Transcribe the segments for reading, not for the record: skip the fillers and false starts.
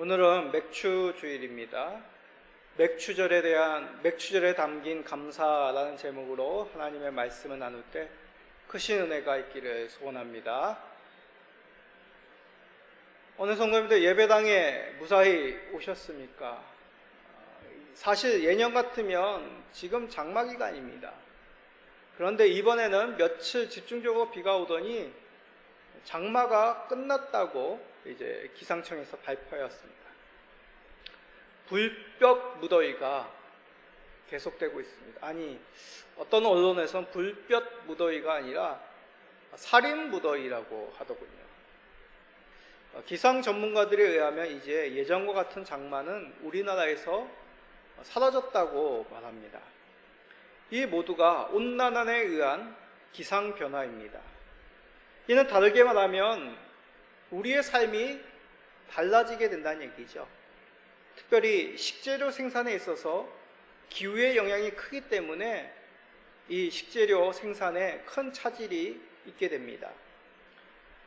오늘은 맥추 주일입니다. 맥추절에 담긴 감사라는 제목으로 하나님의 말씀을 나눌 때 크신 은혜가 있기를 소원합니다. 어느 성도님들 예배당에 무사히 오셨습니까? 사실 예년 같으면 지금 장마 기간입니다. 그런데 이번에는 며칠 집중적으로 비가 오더니 장마가 끝났다고 이제 기상청에서 발표하였습니다. 불볕 무더위가 계속되고 있습니다. 아니, 어떤 언론에서는 불볕 무더위가 아니라 살인 무더위라고 하더군요. 기상 전문가들에 의하면 이제 예전과 같은 장마는 우리나라에서 사라졌다고 말합니다. 이 모두가 온난화에 의한 기상 변화입니다. 이는 다르게 말하면 우리의 삶이 달라지게 된다는 얘기죠. 특별히 식재료 생산에 있어서 기후의 영향이 크기 때문에 이 식재료 생산에 큰 차질이 있게 됩니다.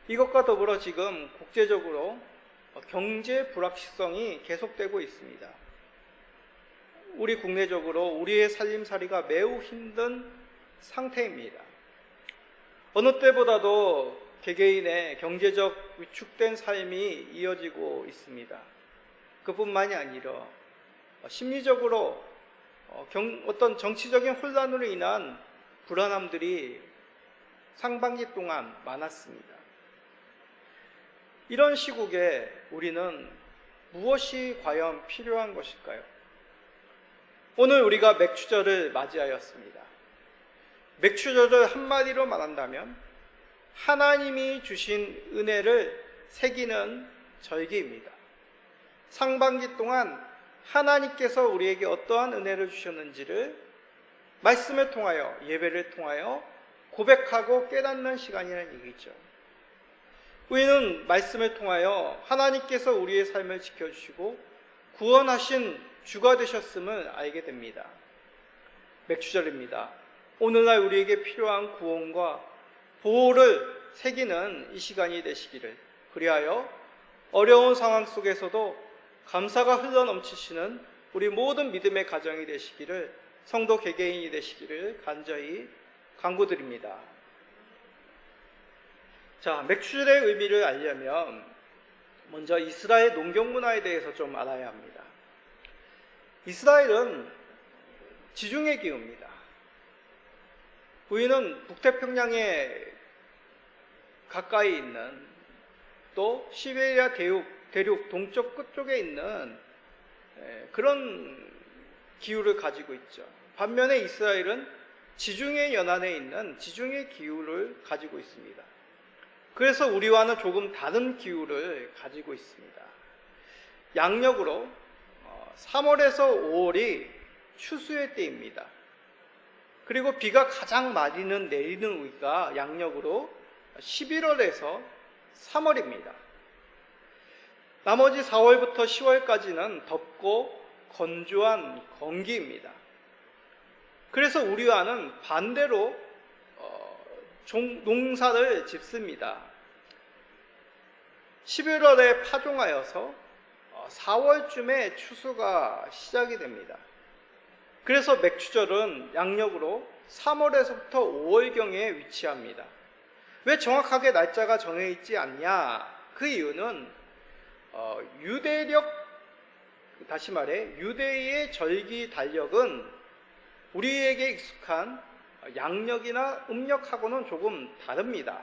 이것과 더불어 지금 국제적으로 경제 불확실성이 계속되고 있습니다. 우리 국내적으로 우리의 살림살이가 매우 힘든 상태입니다. 어느 때보다도 개개인의 경제적 위축된 삶이 이어지고 있습니다. 그뿐만이 아니라 심리적으로 어떤 정치적인 혼란으로 인한 불안함들이 상반기 동안 많았습니다. 이런 시국에 우리는 무엇이 과연 필요한 것일까요? 오늘 우리가 맥추절을 맞이하였습니다. 맥추절을 한마디로 말한다면 하나님이 주신 은혜를 새기는 절기입니다. 상반기 동안 하나님께서 우리에게 어떠한 은혜를 주셨는지를 말씀을 통하여, 예배를 통하여 고백하고 깨닫는 시간이라는 얘기죠. 우리는 말씀을 통하여 하나님께서 우리의 삶을 지켜주시고 구원하신 주가 되셨음을 알게 됩니다. 맥추절입니다. 오늘날 우리에게 필요한 구원과 보호를 새기는 이 시간이 되시기를, 그리하여 어려운 상황 속에서도 감사가 흘러넘치시는 우리 모든 믿음의 가정이 되시기를, 성도 개개인이 되시기를 간절히 간구드립니다. 자, 맥추절의 의미를 알려면 먼저 이스라엘 농경 문화에 대해서 좀 알아야 합니다. 이스라엘은 지중해 기후입니다. 우리는 북태평양에 가까이 있는, 또 시베리아 대륙 동쪽 끝쪽에 있는 그런 기후를 가지고 있죠. 반면에 이스라엘은 지중해 연안에 있는 지중해 기후를 가지고 있습니다. 그래서 우리와는 조금 다른 기후를 가지고 있습니다. 양력으로 3월에서 5월이 추수의 때입니다. 그리고 비가 가장 많이 내리는 위기가 양력으로 11월에서 3월입니다. 나머지 4월부터 10월까지는 덥고 건조한 건기입니다. 그래서 우리와는 반대로 농사를 짓습니다. 11월에 파종하여서 4월쯤에 추수가 시작이 됩니다. 그래서 맥추절은 양력으로 3월에서부터 5월경에 위치합니다. 왜 정확하게 날짜가 정해 있지 않냐? 그 이유는 다시 말해 유대의 절기 달력은 우리에게 익숙한 양력이나 음력하고는 조금 다릅니다.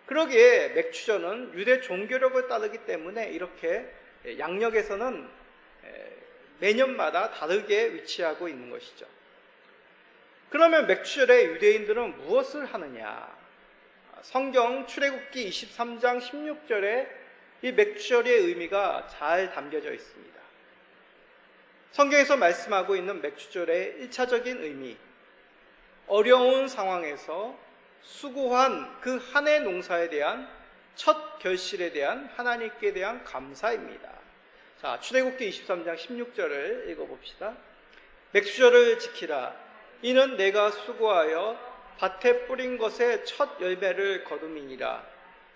그러기에 맥추절은 유대 종교력을 따르기 때문에 이렇게 양력에서는 매년마다 다르게 위치하고 있는 것이죠. 그러면 맥추절에 유대인들은 무엇을 하느냐? 성경 출애굽기 23장 16절에 이 맥추절의 의미가 잘 담겨져 있습니다. 성경에서 말씀하고 있는 맥추절의 1차적인 의미, 어려운 상황에서 수고한 그 한 해 농사에 대한 첫 결실에 대한 하나님께 대한 감사입니다. 자, 출애굽기 23장 16절을 읽어봅시다. 맥추절을 지키라. 이는 내가 수고하여 밭에 뿌린 것의 첫 열매를 거둠이니라.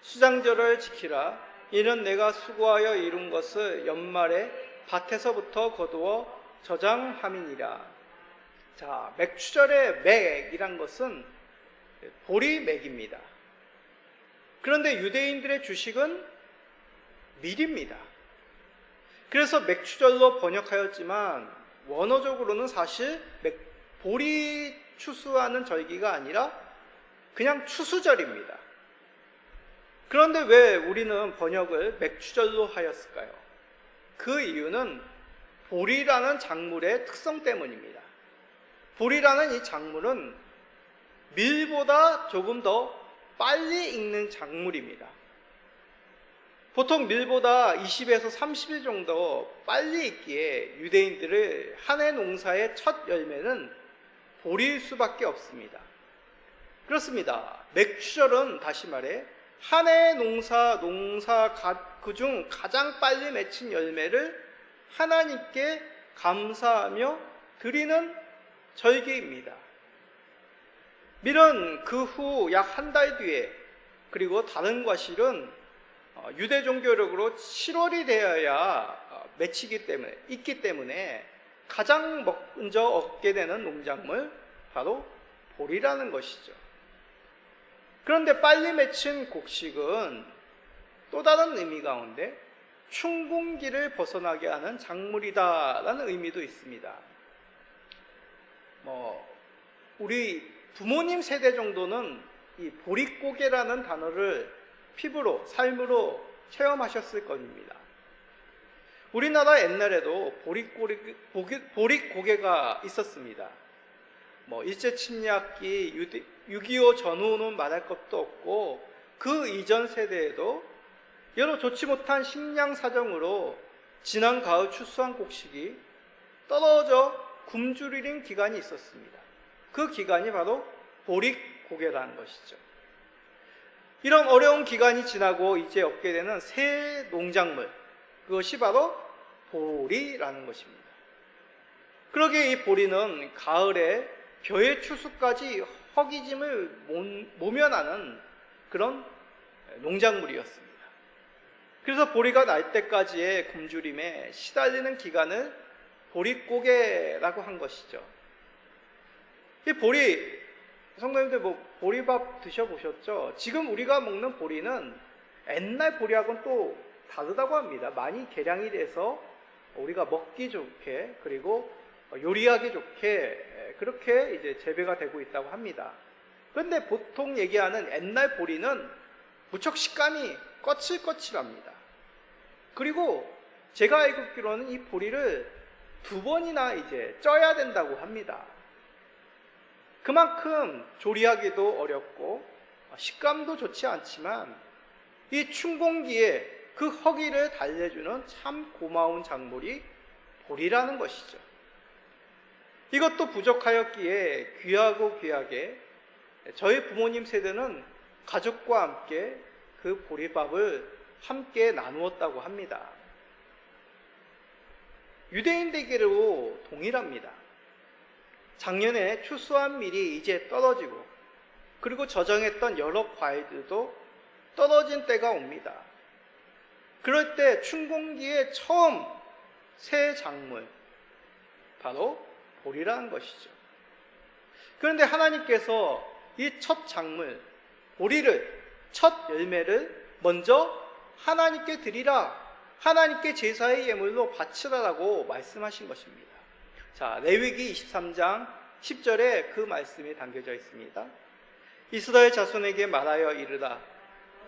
수장절을 지키라. 이는 내가 수고하여 이룬 것을 연말에 밭에서부터 거두어 저장함이니라. 자, 맥추절의 맥이란 것은 보리맥입니다. 그런데 유대인들의 주식은 밀입니다. 그래서 맥추절로 번역하였지만 원어적으로는 사실 보리 추수하는 절기가 아니라 그냥 추수절입니다. 그런데 왜 우리는 번역을 맥추절로 하였을까요? 그 이유는 보리라는 작물의 특성 때문입니다. 보리라는 이 작물은 밀보다 조금 더 빨리 익는 작물입니다. 보통 밀보다 20에서 30일 정도 빨리 익기에 유대인들의 한 해 농사의 첫 열매는 보리일 수밖에 없습니다. 그렇습니다. 맥추절은 다시 말해 한 해 농사 그중 가장 빨리 맺힌 열매를 하나님께 감사하며 드리는 절기입니다. 밀은 그 후 약 한 달 뒤에, 그리고 다른 과실은 유대 종교력으로 7월이 되어야 있기 때문에 가장 먼저 얻게 되는 농작물, 바로 보리라는 것이죠. 그런데 빨리 맺힌 곡식은 또 다른 의미 가운데 춘궁기를 벗어나게 하는 작물이다라는 의미도 있습니다. 우리 부모님 세대 정도는 이 보릿고개라는 단어를 피부로, 삶으로 체험하셨을 겁니다. 우리나라 옛날에도 보릿고개가 있었습니다. 일제침략기, 6.25 전후는 말할 것도 없고, 그 이전 세대에도 여러 좋지 못한 식량 사정으로 지난 가을 추수한 곡식이 떨어져 굶주리는 기간이 있었습니다. 그 기간이 바로 보릿고개라는 것이죠. 이런 어려운 기간이 지나고 이제 얻게 되는 새 농작물, 그것이 바로 보리라는 것입니다. 그러기에 이 보리는 가을에 벼의 추수까지 허기짐을 모면하는 그런 농작물이었습니다. 그래서 보리가 날 때까지의 굶주림에 시달리는 기간을 보릿고개라고 한 것이죠. 이 보리, 성도님들 보리밥 드셔보셨죠? 지금 우리가 먹는 보리는 옛날 보리하고는 또 다르다고 합니다. 많이 개량이 돼서 우리가 먹기 좋게, 그리고 요리하기 좋게 그렇게 이제 재배가 되고 있다고 합니다. 그런데 보통 얘기하는 옛날 보리는 무척 식감이 거칠거칠합니다. 그리고 제가 알고 있기로는 이 보리를 2번이나 이제 쪄야 된다고 합니다. 그만큼 조리하기도 어렵고 식감도 좋지 않지만 이 춘공기에 그 허기를 달래주는 참 고마운 작물이 보리라는 것이죠. 이것도 부족하였기에 귀하게 저희 부모님 세대는 가족과 함께 그 보리밥을 함께 나누었다고 합니다. 유대인들에게도 동일합니다. 작년에 추수한 밀이 이제 떨어지고, 그리고 저장했던 여러 과일들도 떨어진 때가 옵니다. 그럴 때 춘공기에 처음 새 작물, 바로 보리라는 것이죠. 그런데 하나님께서 이 첫 작물, 보리를, 첫 열매를 먼저 하나님께 드리라, 하나님께 제사의 예물로 바치라라고 말씀하신 것입니다. 자, 레위기 23장 10절에 그 말씀이 담겨져 있습니다. 이스라엘 자손에게 말하여 이르라.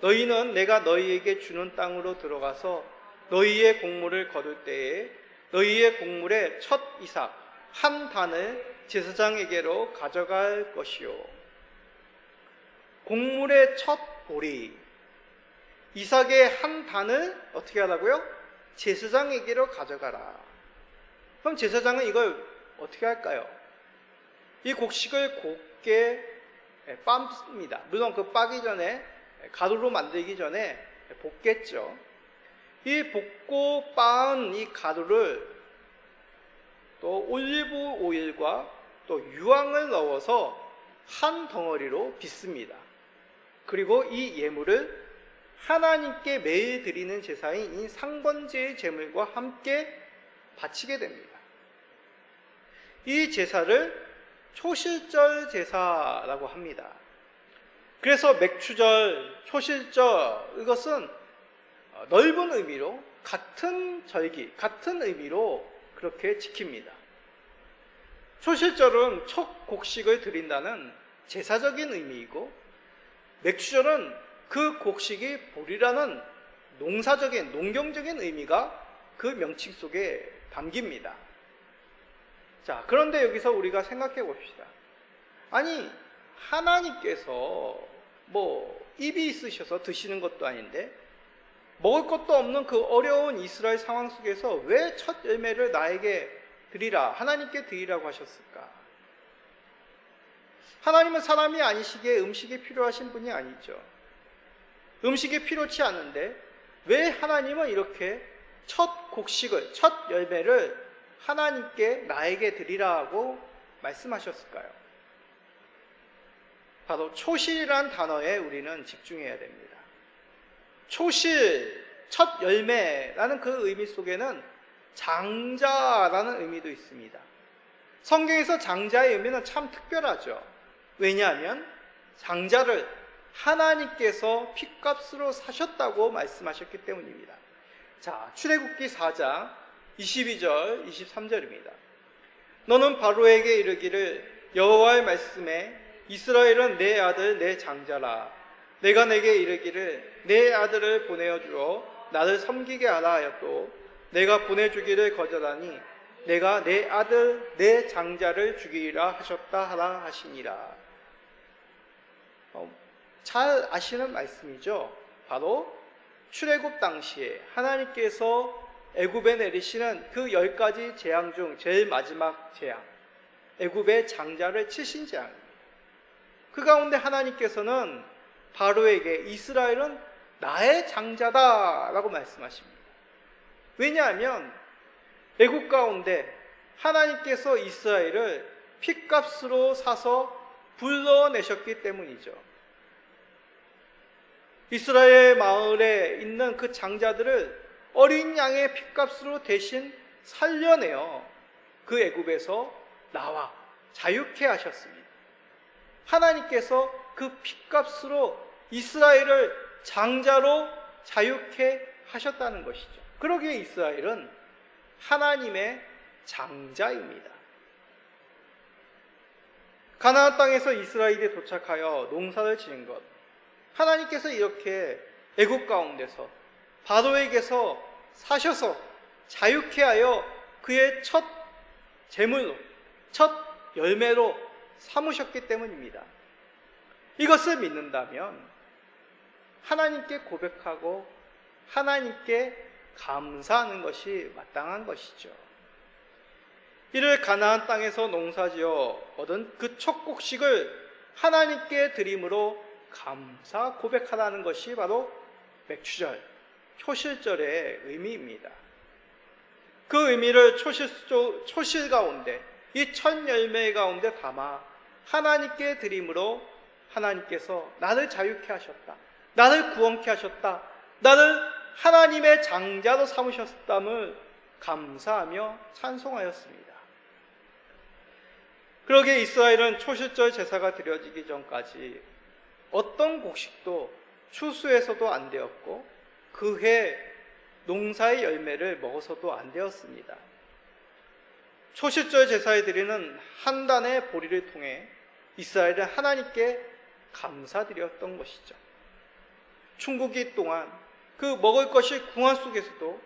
너희는 내가 너희에게 주는 땅으로 들어가서 너희의 곡물을 거둘 때에 너희의 곡물의 첫 이삭 한 단을 제사장에게로 가져갈 것이요. 곡물의 첫 보리, 이삭의 한 단을 어떻게 하라고요? 제사장에게로 가져가라. 그럼 제사장은 이걸 어떻게 할까요? 이 곡식을 곱게 빻습니다. 물론 그 빻기 전에, 가루로 만들기 전에 볶겠죠. 이 볶고 빻은 이 가루를 또 올리브 오일과 또 유황을 넣어서 한 덩어리로 빚습니다. 그리고 이 예물을 하나님께 매일 드리는 제사인 이 상번제의 제물과 함께 바치게 됩니다. 이 제사를 초실절 제사라고 합니다. 그래서 맥추절, 초실절, 이것은 넓은 의미로 같은 절기, 같은 의미로 그렇게 지킵니다. 초실절은 첫 곡식을 드린다는 제사적인 의미이고, 맥추절은 그 곡식이 보리라는 농사적인, 농경적인 의미가 그 명칭 속에 담깁니다. 자, 그런데 여기서 우리가 생각해 봅시다. 아니, 하나님께서 입이 있으셔서 드시는 것도 아닌데 먹을 것도 없는 그 어려운 이스라엘 상황 속에서 왜 첫 열매를 나에게 드리라, 하나님께 드리라고 하셨을까? 하나님은 사람이 아니시기에 음식이 필요하신 분이 아니죠. 음식이 필요치 않은데 왜 하나님은 이렇게 첫 곡식을, 첫 열매를 하나님께 나에게 드리라고 말씀하셨을까요? 바로 초실이란 단어에 우리는 집중해야 됩니다. 초실, 첫 열매라는 그 의미 속에는 장자라는 의미도 있습니다. 성경에서 장자의 의미는 참 특별하죠. 왜냐하면 장자를 하나님께서 핏값으로 사셨다고 말씀하셨기 때문입니다. 자, 출애굽기 4장 22절, 23절입니다. 너는 바로에게 이르기를 여호와의 말씀에 이스라엘은 내 아들 내 장자라. 내가 내게 이르기를 내 아들을 보내어 주어 나를 섬기게 하라 하였도 내가 보내주기를 거절하니 내가 내 아들 내 장자를 죽이리라 하셨다 하라 하시니라. 잘 아시는 말씀이죠. 바로 출애굽 당시에 하나님께서 애굽에 내리시는 그 10가지 재앙 중 제일 마지막 재앙, 애굽의 장자를 치신 재앙입니다. 그 가운데 하나님께서는 바로에게 이스라엘은 나의 장자다라고 말씀하십니다. 왜냐하면 애굽 가운데 하나님께서 이스라엘을 핏값으로 사서 불러내셨기 때문이죠. 이스라엘 마을에 있는 그 장자들을 어린 양의 핏값으로 대신 살려내어 그 애굽에서 나와 자유케 하셨습니다. 하나님께서 그 핏값으로 이스라엘을 장자로 자유케 하셨다는 것이죠. 그러기에 이스라엘은 하나님의 장자입니다. 가나안 땅에서 이스라엘이 도착하여 농사를 지은 것, 하나님께서 이렇게 애굽 가운데서 바로에게서 사셔서 자유케 하여 그의 첫 제물로, 첫 열매로 삼으셨기 때문입니다. 이것을 믿는다면 하나님께 고백하고 하나님께 감사하는 것이 마땅한 것이죠. 이를 가나안 땅에서 농사지어 얻은 그 첫 곡식을 하나님께 드림으로 감사 고백하라는 것이 바로 맥추절, 초실절의 의미입니다. 그 의미를 초실 가운데, 이 첫 열매 가운데 담아 하나님께 드림으로 하나님께서 나를 자유케 하셨다, 나를 구원케 하셨다, 나를 하나님의 장자로 삼으셨담을 감사하며 찬송하였습니다. 그러기에 이스라엘은 초실절 제사가 드려지기 전까지 어떤 곡식도 추수해서도 안 되었고 그해 농사의 열매를 먹어서도 안 되었습니다. 초실절 제사에 드리는 한 단의 보리를 통해 이스라엘은 하나님께 감사드렸던 것이죠. 충국이 동안 그 먹을 것이 궁한 속에서도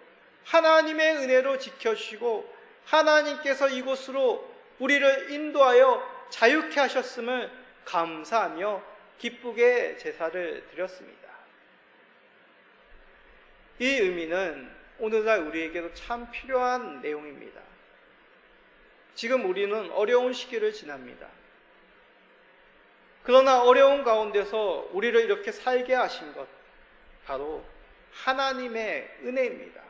하나님의 은혜로 지켜주시고 하나님께서 이곳으로 우리를 인도하여 자유케 하셨음을 감사하며 기쁘게 제사를 드렸습니다. 이 의미는 오늘날 우리에게도 참 필요한 내용입니다. 지금 우리는 어려운 시기를 지납니다. 그러나 어려운 가운데서 우리를 이렇게 살게 하신 것, 바로 하나님의 은혜입니다.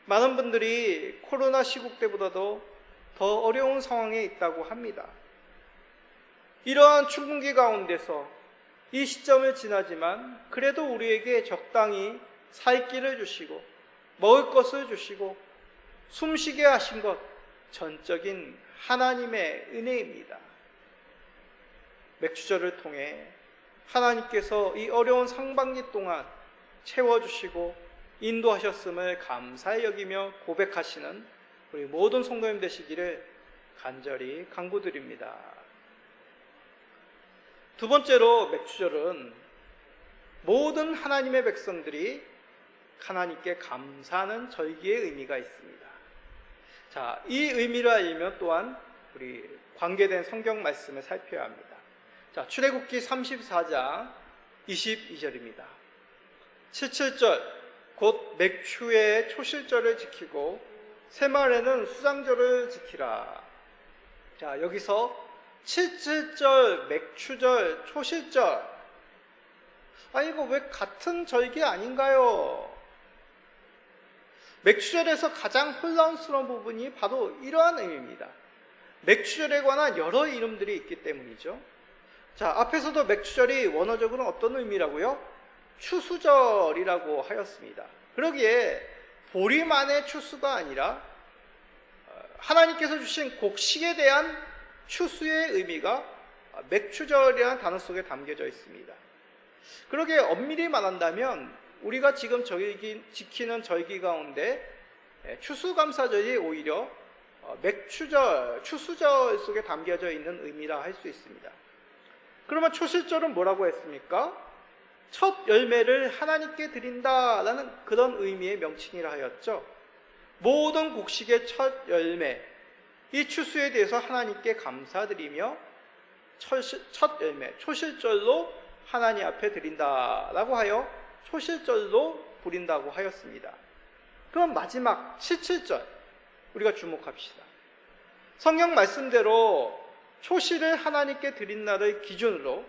많은 분들이 코로나 시국 때보다도 더 어려운 상황에 있다고 합니다. 이러한 충분기 가운데서 이 시점을 지나지만 그래도 우리에게 적당히 살 길을 주시고 먹을 것을 주시고 숨쉬게 하신 것, 전적인 하나님의 은혜입니다. 맥주절을 통해 하나님께서 이 어려운 상반기 동안 채워주시고 인도하셨음을 감사히 여기며 고백하시는 우리 모든 성도님 되시기를 간절히 간구드립니다. 두 번째로 맥주절은 모든 하나님의 백성들이 하나님께 감사하는 절기의 의미가 있습니다. 자, 이 의미를 알려면 또한 우리 관계된 성경 말씀을 살펴야 합니다. 자, 출애굽기 34장 22절입니다. 칠칠절 곧 맥추의 초실절을 지키고 새말에는 수장절을 지키라. 자, 여기서 칠칠절, 맥추절, 초실절, 이거 왜 같은 절기 아닌가요? 맥추절에서 가장 혼란스러운 부분이 바로 이러한 의미입니다. 맥추절에 관한 여러 이름들이 있기 때문이죠. 자, 앞에서도 맥추절이 원어적으로는 어떤 의미라고요? 추수절이라고 하였습니다. 그러기에 보리만의 추수가 아니라 하나님께서 주신 곡식에 대한 추수의 의미가 맥추절이라는 단어 속에 담겨져 있습니다. 그러기에 엄밀히 말한다면 우리가 지금 지키는 절기 가운데 추수감사절이 오히려 맥추절, 추수절 속에 담겨져 있는 의미라 할 수 있습니다. 그러면 초실절은 뭐라고 했습니까? 첫 열매를 하나님께 드린다라는 그런 의미의 명칭이라 하였죠. 모든 곡식의 첫 열매, 이 추수에 대해서 하나님께 감사드리며 첫 열매, 초실절로 하나님 앞에 드린다라고 하여 초실절로 부린다고 하였습니다. 그럼 마지막 77절 우리가 주목합시다. 성경 말씀대로 초실을 하나님께 드린 날을 기준으로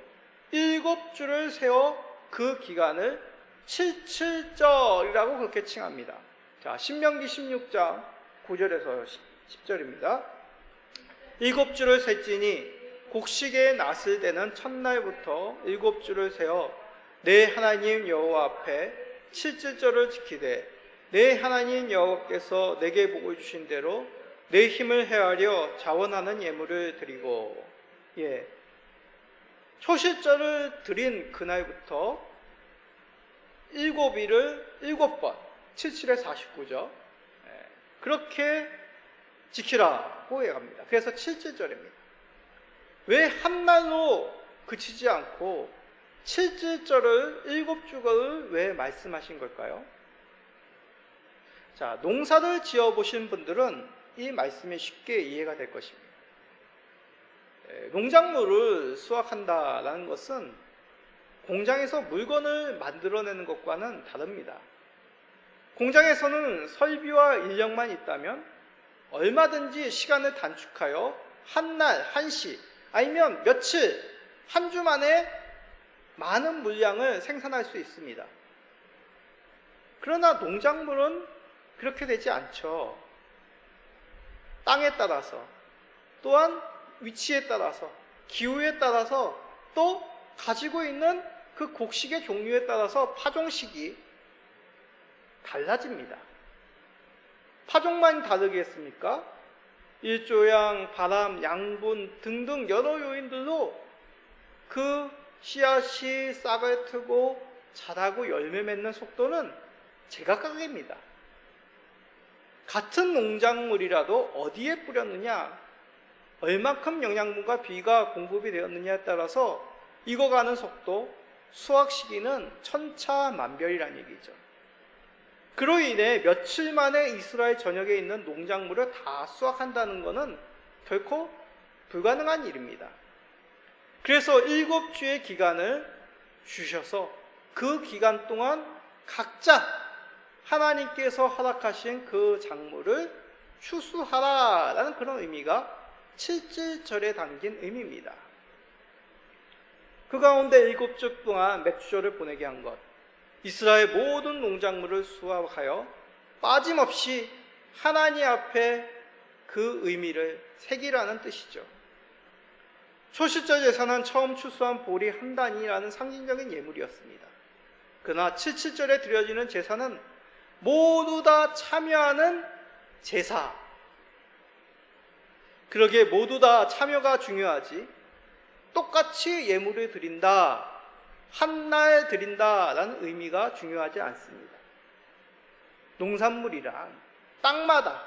7주를 세워 그 기간을 77절이라고 그렇게 칭합니다. 자, 신명기 16장 9절에서 10절입니다. 7주를 셀지니 곡식의 낫을 대는 첫날부터 7주를 세어 내 하나님 여호와 앞에 77절을 지키되 내 하나님 여호와께서 내게 복을 주신 대로 내 힘을 헤아려 자원하는 예물을 드리고, 초실절을 드린 그날부터 7일을 7번, 77에 49죠. 그렇게 지키라고 얘기합니다. 그래서 77절입니다. 왜 한 날로 그치지 않고 77절을 7주를 왜 말씀하신 걸까요? 자, 농사를 지어보신 분들은 이 말씀이 쉽게 이해가 될 것입니다. 농작물을 수확한다라는 것은 공장에서 물건을 만들어내는 것과는 다릅니다. 공장에서는 설비와 인력만 있다면 얼마든지 시간을 단축하여 한 날, 한시, 아니면 며칠, 한 주 만에 많은 물량을 생산할 수 있습니다. 그러나 농작물은 그렇게 되지 않죠. 땅에 따라서, 또한 위치에 따라서, 기후에 따라서, 또 가지고 있는 그 곡식의 종류에 따라서 파종식이 달라집니다. 파종만 다르겠습니까? 일조량, 바람, 양분 등등 여러 요인들로 그 씨앗이 싹을 트고 자라고 열매 맺는 속도는 제각각입니다. 같은 농작물이라도 어디에 뿌렸느냐, 얼만큼 영양분과 비가 공급이 되었느냐에 따라서 익어가는 속도, 수확 시기는 천차만별이라는 얘기죠. 그로 인해 며칠 만에 이스라엘 전역에 있는 농작물을 다 수확한다는 것은 결코 불가능한 일입니다. 그래서 7주의 기간을 주셔서 그 기간 동안 각자 하나님께서 허락하신 그 작물을 추수하라라는 그런 의미가 77절에 담긴 의미입니다. 그 가운데 7주 동안 맥주절을 보내게 한 것, 이스라엘 모든 농작물을 수확하여 빠짐없이 하나님 앞에 그 의미를 새기라는 뜻이죠. 초실절 제사는 처음 추수한 보리 한 단이라는 상징적인 예물이었습니다. 그러나 77절에 드려지는 제사는 모두 다 참여하는 제사. 그러기에 모두 다 참여가 중요하지, 똑같이 예물을 드린다, 한날 드린다라는 의미가 중요하지 않습니다. 농산물이란 땅마다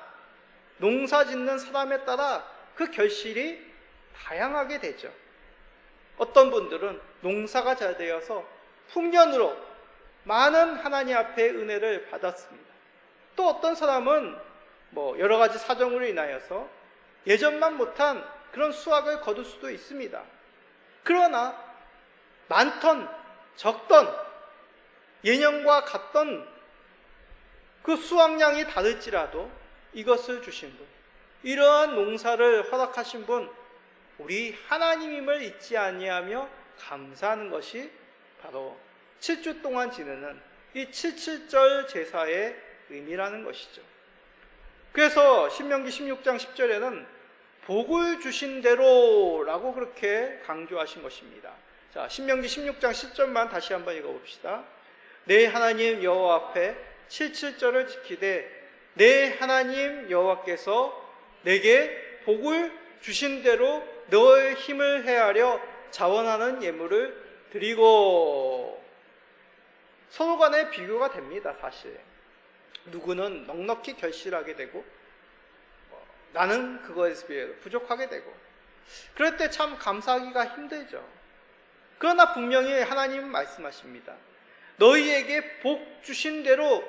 농사 짓는 사람에 따라 그 결실이 다양하게 되죠. 어떤 분들은 농사가 잘 되어서 풍년으로 많은 하나님 앞에 은혜를 받았습니다. 또 어떤 사람은 여러 가지 사정으로 인하여서 예전만 못한 그런 수확을 거둘 수도 있습니다. 그러나 많던 적던 예년과 같던 그 수확량이 다를지라도 이것을 주신 분, 이러한 농사를 허락하신 분, 우리 하나님임을 잊지 아니하며 감사하는 것이 바로 7주 동안 지내는 이 77절 제사의 의미라는 것이죠. 그래서 신명기 16장 10절에는 복을 주신 대로라고 그렇게 강조하신 것입니다. 자, 신명기 16장 10절만 다시 한번 읽어봅시다. 내 하나님 여호와 앞에 77절을 지키되 내 하나님 여호와께서 내게 복을 주신 대로 너의 힘을 헤아려 자원하는 예물을 드리고. 서로 간에 비교가 됩니다. 사실 누구는 넉넉히 결실하게 되고 나는 그거에 비해 부족하게 되고, 그럴 때 참 감사하기가 힘들죠. 그러나 분명히 하나님은 말씀하십니다. 너희에게 복 주신 대로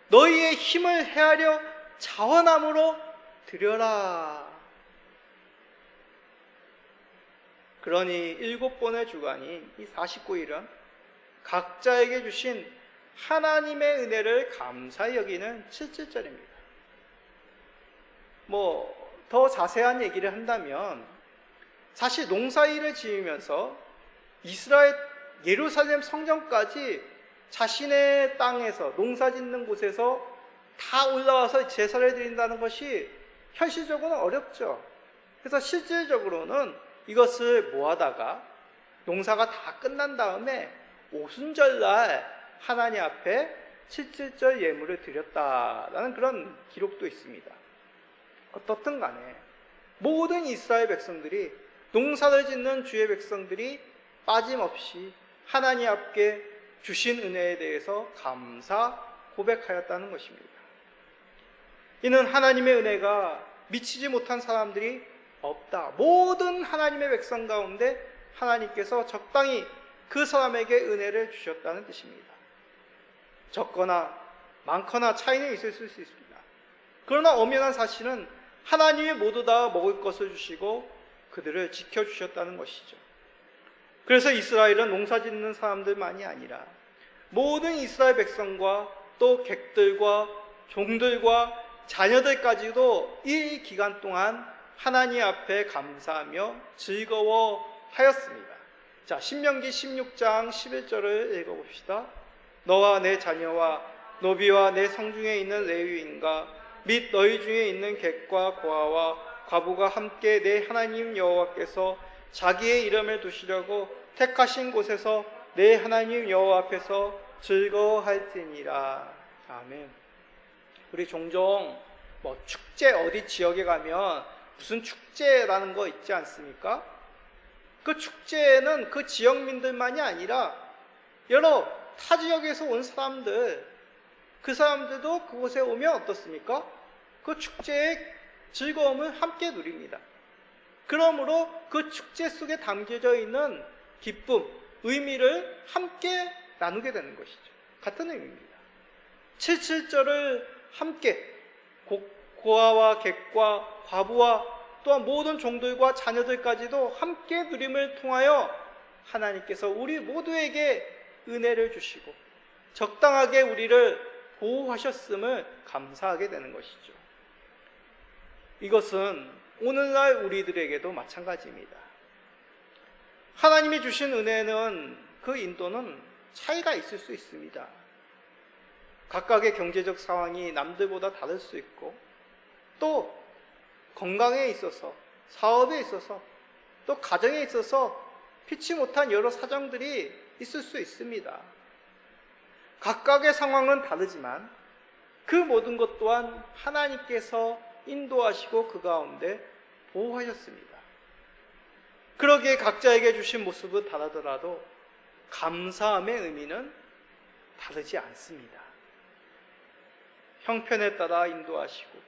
너희의 힘을 헤아려 자원함으로 드려라. 그러니 7번의 주간인 이 49일은 각자에게 주신 하나님의 은혜를 감사히 여기는 77절입니다. 더 자세한 얘기를 한다면 사실 농사일을 지으면서 이스라엘 예루살렘 성전까지 자신의 땅에서 농사 짓는 곳에서 다 올라와서 제사를 드린다는 것이 현실적으로는 어렵죠. 그래서 실질적으로는 이것을 모아다가 농사가 다 끝난 다음에 오순절날 하나님 앞에 77절 예물을 드렸다라는 그런 기록도 있습니다. 어떻든 간에 모든 이스라엘 백성들이, 농사를 짓는 주의 백성들이 빠짐없이 하나님 앞에 주신 은혜에 대해서 감사 고백하였다는 것입니다. 이는 하나님의 은혜가 미치지 못한 사람들이 없다. 모든 하나님의 백성 가운데 하나님께서 적당히 그 사람에게 은혜를 주셨다는 뜻입니다. 적거나 많거나 차이는 있을 수 있습니다. 그러나 엄연한 사실은 하나님이 모두 다 먹을 것을 주시고 그들을 지켜주셨다는 것이죠. 그래서 이스라엘은 농사 짓는 사람들만이 아니라 모든 이스라엘 백성과 또 객들과 종들과 자녀들까지도 이 기간 동안 하나님 앞에 감사하며 즐거워하였습니다. 자, 신명기 16장 11절을 읽어봅시다. 너와 내 자녀와 노비와 내 성중에 있는 레위인과 및 너희 중에 있는 객과 고아와 과부가 함께 내 하나님 여호와께서 자기의 이름을 두시려고 택하신 곳에서 내 하나님 여호와 앞에서 즐거워할지니라. 아멘. 우리 종종 축제 어디 지역에 가면 무슨 축제라는 거 있지 않습니까? 그 축제는 그 지역민들만이 아니라 여러 타 지역에서 온 사람들, 그 사람들도 그곳에 오면 어떻습니까? 그 축제의 즐거움을 함께 누립니다. 그러므로 그 축제 속에 담겨져 있는 기쁨, 의미를 함께 나누게 되는 것이죠. 같은 의미입니다. 77절을 함께 고아와 객과 과부와 또한 모든 종들과 자녀들까지도 함께 누림을 통하여 하나님께서 우리 모두에게 은혜를 주시고 적당하게 우리를 보호하셨음을 감사하게 되는 것이죠. 이것은 오늘날 우리들에게도 마찬가지입니다. 하나님이 주신 은혜는, 그 인도는 차이가 있을 수 있습니다. 각각의 경제적 상황이 남들보다 다를 수 있고, 또 건강에 있어서, 사업에 있어서 또 가정에 있어서 피치 못한 여러 사정들이 있을 수 있습니다. 각각의 상황은 다르지만 그 모든 것 또한 하나님께서 인도하시고 그 가운데 보호하셨습니다. 그러기에 각자에게 주신 모습은 다르더라도 감사함의 의미는 다르지 않습니다. 형편에 따라 인도하시고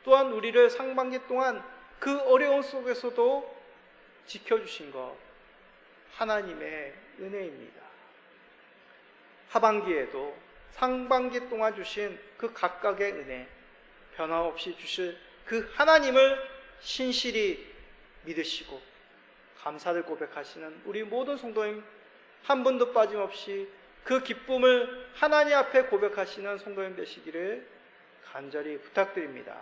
또한 우리를 상반기 동안 그 어려움 속에서도 지켜주신 것 하나님의 은혜입니다. 하반기에도 상반기 동안 주신 그 각각의 은혜, 변함없이 주실 그 하나님을 신실히 믿으시고 감사를 고백하시는 우리 모든 성도님 한 분도 빠짐없이 그 기쁨을 하나님 앞에 고백하시는 성도님 되시기를 간절히 부탁드립니다.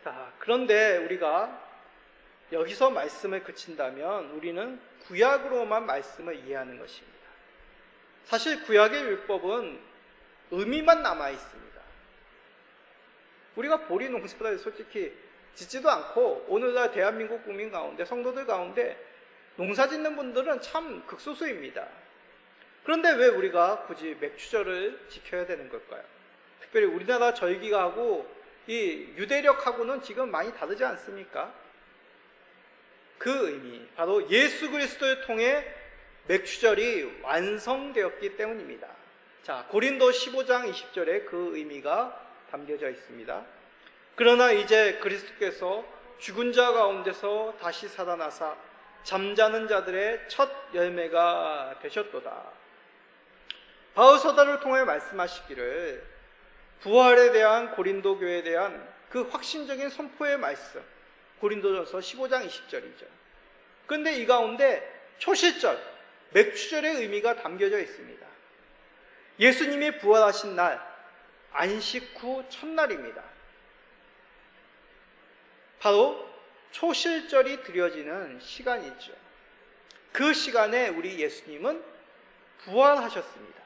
자, 그런데 우리가 여기서 말씀을 그친다면 우리는 구약으로만 말씀을 이해하는 것입니다. 사실 구약의 율법은 의미만 남아 있습니다. 우리가 보리 농사를 솔직히 짓지도 않고 오늘날 대한민국 국민 가운데 성도들 가운데 농사 짓는 분들은 참 극소수입니다. 그런데 왜 우리가 굳이 맥추절을 지켜야 되는 걸까요? 특별히 우리나라 절기하고 이 유대력하고는 지금 많이 다르지 않습니까? 그 의미, 바로 예수 그리스도를 통해 맥추절이 완성되었기 때문입니다. 자, 고린도 15장 20절에 그 의미가 담겨져 있습니다. 그러나 이제 그리스도께서 죽은 자 가운데서 다시 살아나사 잠자는 자들의 첫 열매가 되셨도다. 바울 서다를 통해 말씀하시기를 부활에 대한 고린도 교회에 대한 그 확신적인 선포의 말씀, 고린도전서 15장 20절이죠. 그런데 이 가운데 초실절, 맥추절의 의미가 담겨져 있습니다. 예수님이 부활하신 날, 안식 후 첫날입니다. 바로 초실절이 드려지는 시간이죠. 그 시간에 우리 예수님은 부활하셨습니다.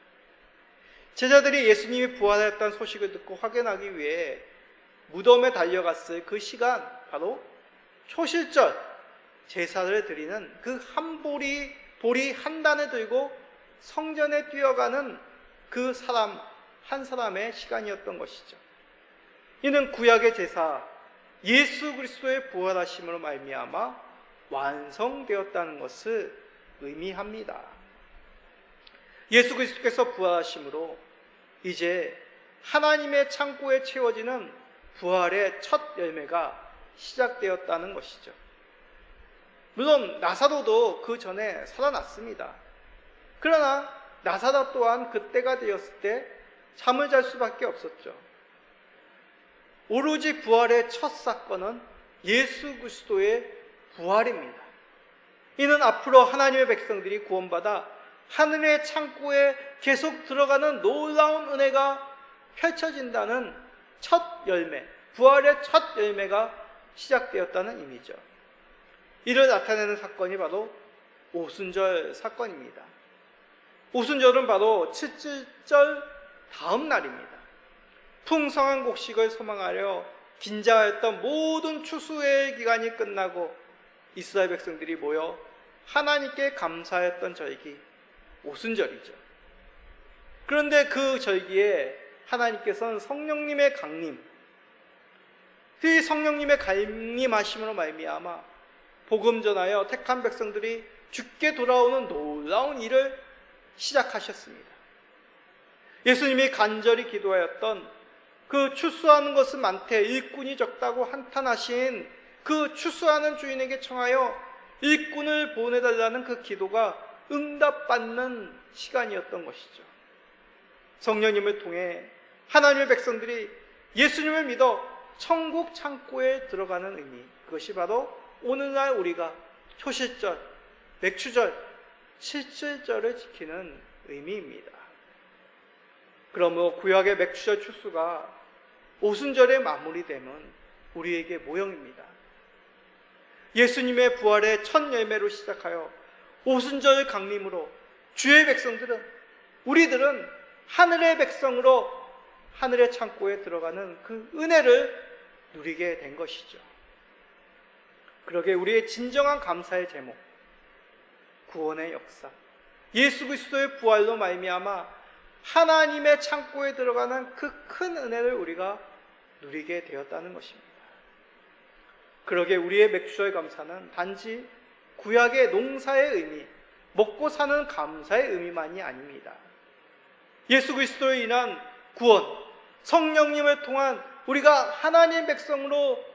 제자들이 예수님이 부활했다는 소식을 듣고 확인하기 위해 무덤에 달려갔을 그 시간, 바로 초실절 제사를 드리는 그 한 보리 한 단을 들고 성전에 뛰어가는 그 사람 한 사람의 시간이었던 것이죠. 이는 구약의 제사 예수 그리스도의 부활하심으로 말미암아 완성되었다는 것을 의미합니다. 예수 그리스도께서 부활하심으로 이제 하나님의 창고에 채워지는 부활의 첫 열매가 시작되었다는 것이죠. 물론 나사로도 그 전에 살아났습니다. 그러나 나사로 또한 그때가 되었을 때 잠을 잘 수밖에 없었죠. 오로지 부활의 첫 사건은 예수 그리스도의 부활입니다. 이는 앞으로 하나님의 백성들이 구원받아 하늘의 창고에 계속 들어가는 놀라운 은혜가 펼쳐진다는 첫 열매, 부활의 첫 열매가 시작되었다는 의미죠. 이를 나타내는 사건이 바로 오순절 사건입니다. 오순절은 바로 칠칠절 다음 날입니다. 풍성한 곡식을 소망하려 긴장하였던 모든 추수의 기간이 끝나고 이스라엘 백성들이 모여 하나님께 감사했던 절기 오순절이죠. 그런데 그 절기에 하나님께서는 성령님의 강림, 그 성령님의 강림하심으로 말미암아 복음 전하여 택한 백성들이 주께 돌아오는 놀라운 일을 시작하셨습니다. 예수님이 간절히 기도하였던 그 추수하는 것은 많되 일꾼이 적다고 한탄하신 그 추수하는 주인에게 청하여 일꾼을 보내달라는 그 기도가 응답받는 시간이었던 것이죠. 성령님을 통해 하나님의 백성들이 예수님을 믿어 천국 창고에 들어가는 의미, 그것이 바로 오늘날 우리가 초실절, 맥추절, 칠칠절을 지키는 의미입니다. 그러므로 구약의 맥추절 추수가 오순절에 마무리되면 우리에게 모형입니다. 예수님의 부활의 첫 열매로 시작하여 오순절 강림으로 주의 백성들은, 우리들은 하늘의 백성으로 하늘의 창고에 들어가는 그 은혜를 누리게 된 것이죠. 그러게 우리의 진정한 감사의 제목, 구원의 역사, 예수 그리스도의 부활로 말미암아 하나님의 창고에 들어가는 그 큰 은혜를 우리가 누리게 되었다는 것입니다. 그러게 우리의 맥주절 감사는 단지 구약의 농사의 의미, 먹고 사는 감사의 의미만이 아닙니다. 예수 그리스도로 인한 구원, 성령님을 통한 우리가 하나님 백성으로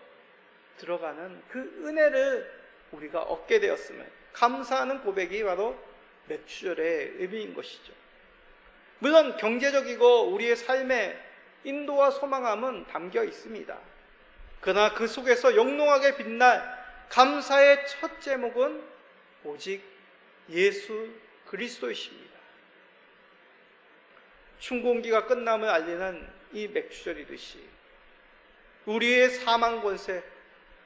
들어가는 그 은혜를 우리가 얻게 되었음을 감사하는 고백이 바로 맥주절의 의미인 것이죠. 물론 경제적이고 우리의 삶에 인도와 소망함은 담겨 있습니다. 그러나 그 속에서 영롱하게 빛날 감사의 첫 제목은 오직 예수 그리스도이십니다. 춘공기가 끝남을 알리는 이 맥주절이듯이 우리의 사망 권세,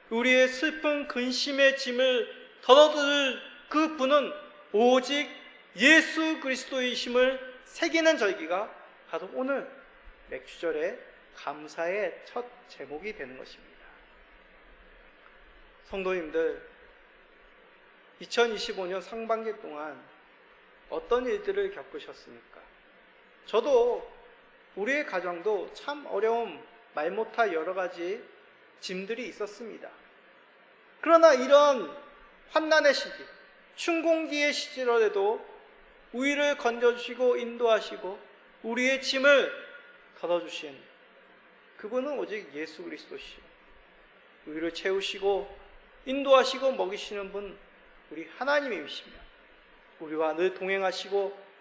우리의 슬픈 근심의 짐을 덜어줄 그 분은 오직 예수 그리스도이심을 새기는 절기가 바로 오늘 맥주절의 감사의 첫 제목이 되는 것입니다. 성도님들, 2025년 상반기 동안 어떤 일들을 겪으셨습니까? 저도 우리의 가정도 참 어려움, 말 못할 여러 가지 짐들이 있었습니다. 그러나 이런 환난의 시기, 춘공기의 시절에도 우리를 건져주시고 인도하시고 우리의 짐을 덜어주신 그분은 오직 예수 그리스도시요, 우리를 채우시고 인도하시고 먹이시는 분 우리 하나님이시며 우리와 늘 동행하시고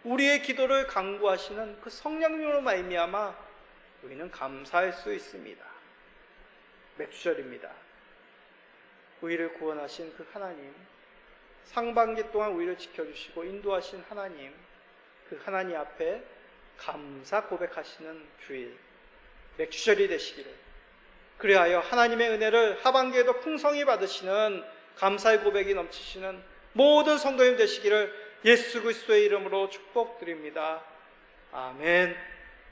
우리의 기도를 간구하시는 그 성령님으로 말미암아 우리는 감사할 수 있습니다. 맥주절입니다. 우리를 구원하신 그 하나님, 상반기 동안 우리를 지켜주시고 인도하신 하나님, 그 하나님 앞에 감사 고백하시는 주일, 맥주절이 되시기를, 그리하여 하나님의 은혜를 하반기에도 풍성히 받으시는 감사의 고백이 넘치시는 모든 성도님 되시기를 예수 그리스도의 이름으로 축복드립니다. 아멘.